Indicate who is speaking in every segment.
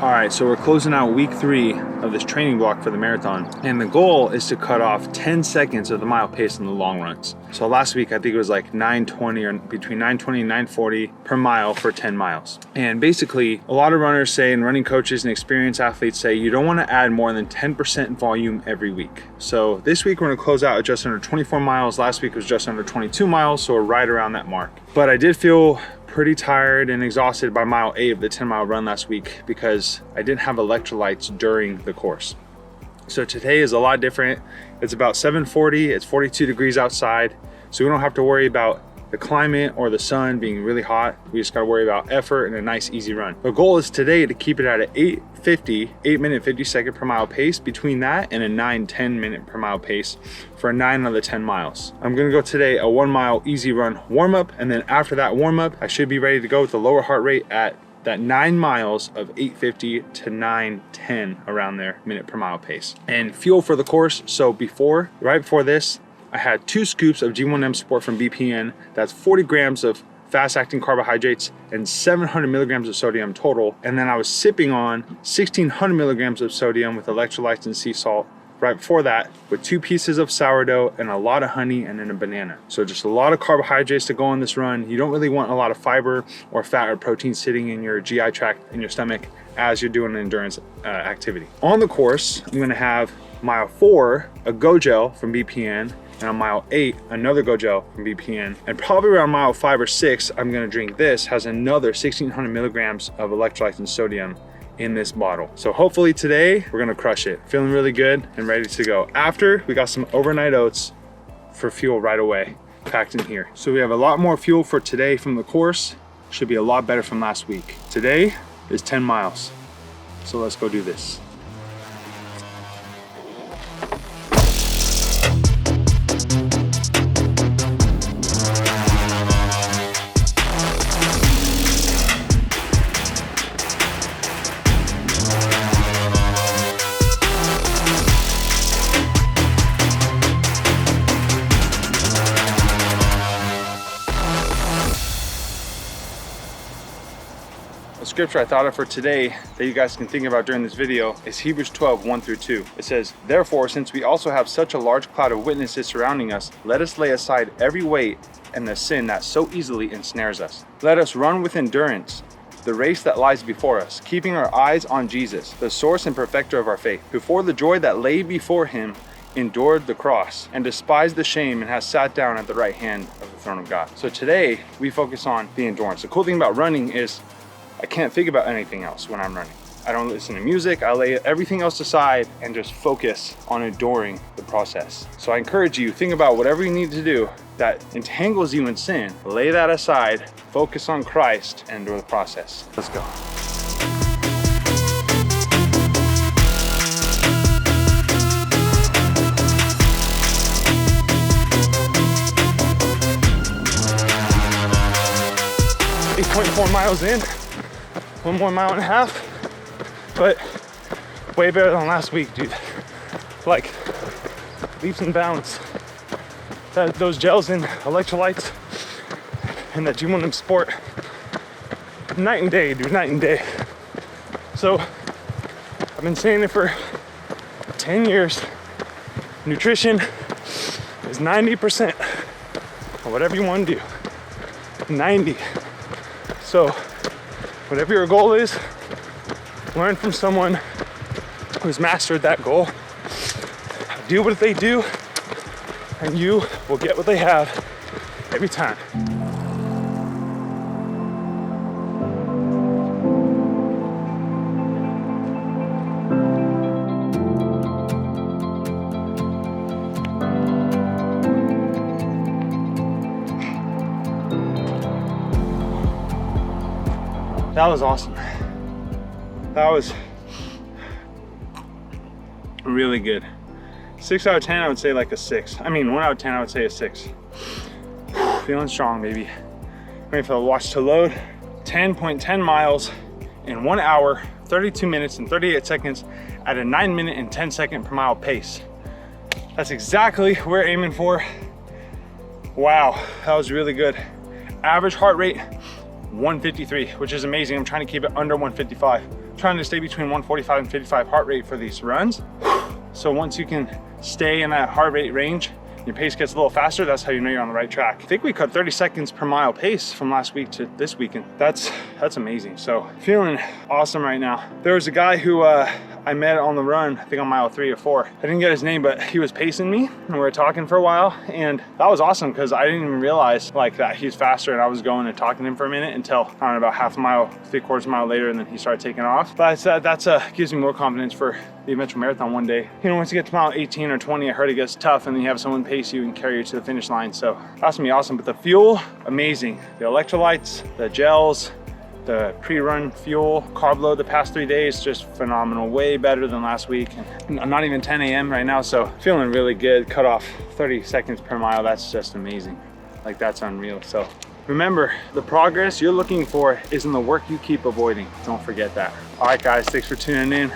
Speaker 1: All right, so we're closing out week 3 of this training block for the marathon. And the goal is to cut off 10 seconds of the mile pace in the long runs. So last week, I think it was like 9:20 or between 9:20 and 9:40 per mile for 10 miles. And basically, a lot of runners say, and running coaches and experienced athletes say, you don't want to add more than 10% volume every week. So this week, we're going to close out at just under 24 miles. Last week was just under 22 miles, so we're right around that mark. But I did feel pretty tired and exhausted by mile 8 of the 10-mile run last week because I didn't have electrolytes during the course. So today is a lot different. It's about 7:40, it's 42 degrees outside, so we don't have to worry about the climate or the sun being really hot. We just gotta worry about effort and a nice easy run. The goal is today to keep it at an 8 minute 50 second per mile pace, between that and a 9-10 minute per mile pace for 9 of the 10 miles. I'm gonna go today a 1 mile easy run warm up, and then after that warm up, I should be ready to go with the lower heart rate at that 9 miles of 8:50 to 9:10 around there minute per mile pace. And fuel for the course, so right before this, I had 2 scoops of G1M Sport from BPN. That's 40 grams of fast-acting carbohydrates and 700 milligrams of sodium total. And then I was sipping on 1,600 milligrams of sodium with electrolytes and sea salt right before that, with 2 pieces of sourdough and a lot of honey and then a banana. So just a lot of carbohydrates to go on this run. You don't really want a lot of fiber or fat or protein sitting in your GI tract, in your stomach, as you're doing an endurance activity. On the course, I'm gonna have mile 4, a Go Gel from BPN, and on mile 8, another Go Gel from BPN. And probably around mile 5 or 6, I'm gonna drink this, has another 1,600 milligrams of electrolytes and sodium in this bottle. So hopefully today, we're gonna crush it. Feeling really good and ready to go. After, we got some overnight oats for fuel right away, packed in here. So we have a lot more fuel for today from the course. Should be a lot better from last week. Today is 10 miles. So let's go do this. The scripture I thought of for today that you guys can think about during this video is Hebrews 12, 1 through 2. It says, "Therefore, since we also have such a large cloud of witnesses surrounding us, let us lay aside every weight and the sin that so easily ensnares us. Let us run with endurance the race that lies before us, keeping our eyes on Jesus, the source and perfecter of our faith, who for the joy that lay before him endured the cross and despised the shame and has sat down at the right hand of the throne of God." So today we focus on the endurance. The cool thing about running is I can't think about anything else when I'm running. I don't listen to music. I lay everything else aside and just focus on enduring the process. So I encourage you, think about whatever you need to do that entangles you in sin. Lay that aside, focus on Christ, and endure the process. Let's go. .4 miles in, 1 more mile and a half, but way better than last week, dude. Like leaps and bounds. Those gels and electrolytes and that G1M Sport, night and day, dude, night and day. So I've been saying it for 10 years. Nutrition is 90% of whatever you want to do. 90. So whatever your goal is, learn from someone who's mastered that goal. Do what they do, and you will get what they have every time. That was awesome. That was really good. 6 out of 10, I would say like a 6. I mean, 1 out of 10, I would say a 6. Feeling strong, baby. Waiting for the watch to load. 10.10 miles in 1 hour, 32 minutes and 38 seconds at a 9 minute and 10 second per mile pace. That's exactly what we're aiming for. Wow, that was really good. Average heart rate, 153, which is amazing. I'm trying to keep it under 155. I'm trying trying to stay between 145 and 55 heart rate for these runs. So once you can stay in that heart rate range, your pace gets a little faster, that's how you know you're on the right track. I think we cut 30 seconds per mile pace from last week to this weekend. That's amazing. So feeling awesome right now. There was a guy who I met on the run, I think on mile 3 or 4. I didn't get his name, but he was pacing me and we were talking for a while, and that was awesome because I didn't even realize like that he's faster, and I was going and talking to him for a minute until I don't know, about half a mile, 3/4 mile later, and then he started taking off. But that's gives me more confidence for the eventual marathon one day. You know, once you get to mile 18 or 20, I heard it gets tough, and then you have someone pace you and carry you to the finish line. So that's gonna be awesome. But the fuel, amazing. The electrolytes, the gels, the pre-run fuel, carb load the past 3 days, just phenomenal. Way better than last week. And I'm not even 10 a.m. right now, so feeling really good. Cut off 30 seconds per mile. That's just amazing. Like, that's unreal. So remember, the progress you're looking for is in the work you keep avoiding. Don't forget that. All right, guys, thanks for tuning in.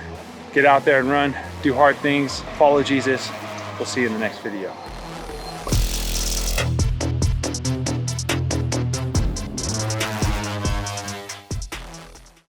Speaker 1: Get out there and run, do hard things, follow Jesus. We'll see you in the next video.